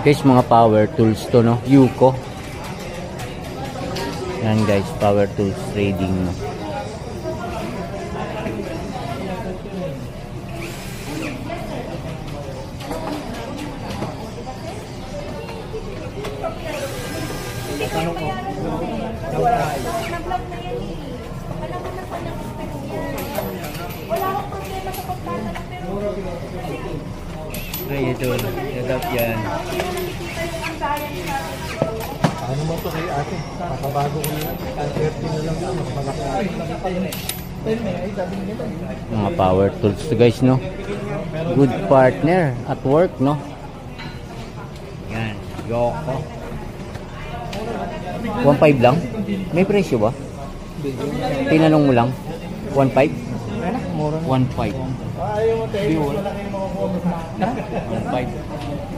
Guys, mga power tools to, no? Yuko. Yan guys, power tools trading, no? Ay, ito. Nadap yan. Ano mo to kay ate? Makabago ko na. 30 na lang yan. Mas malaki. Mga power tools to guys, no? Good partner at work, no? Yan. Yoko. 1.5 lang? May presyo ba? Tinanong mo lang? 1.5? 1.5. Ayaw mo tayo. 1.5.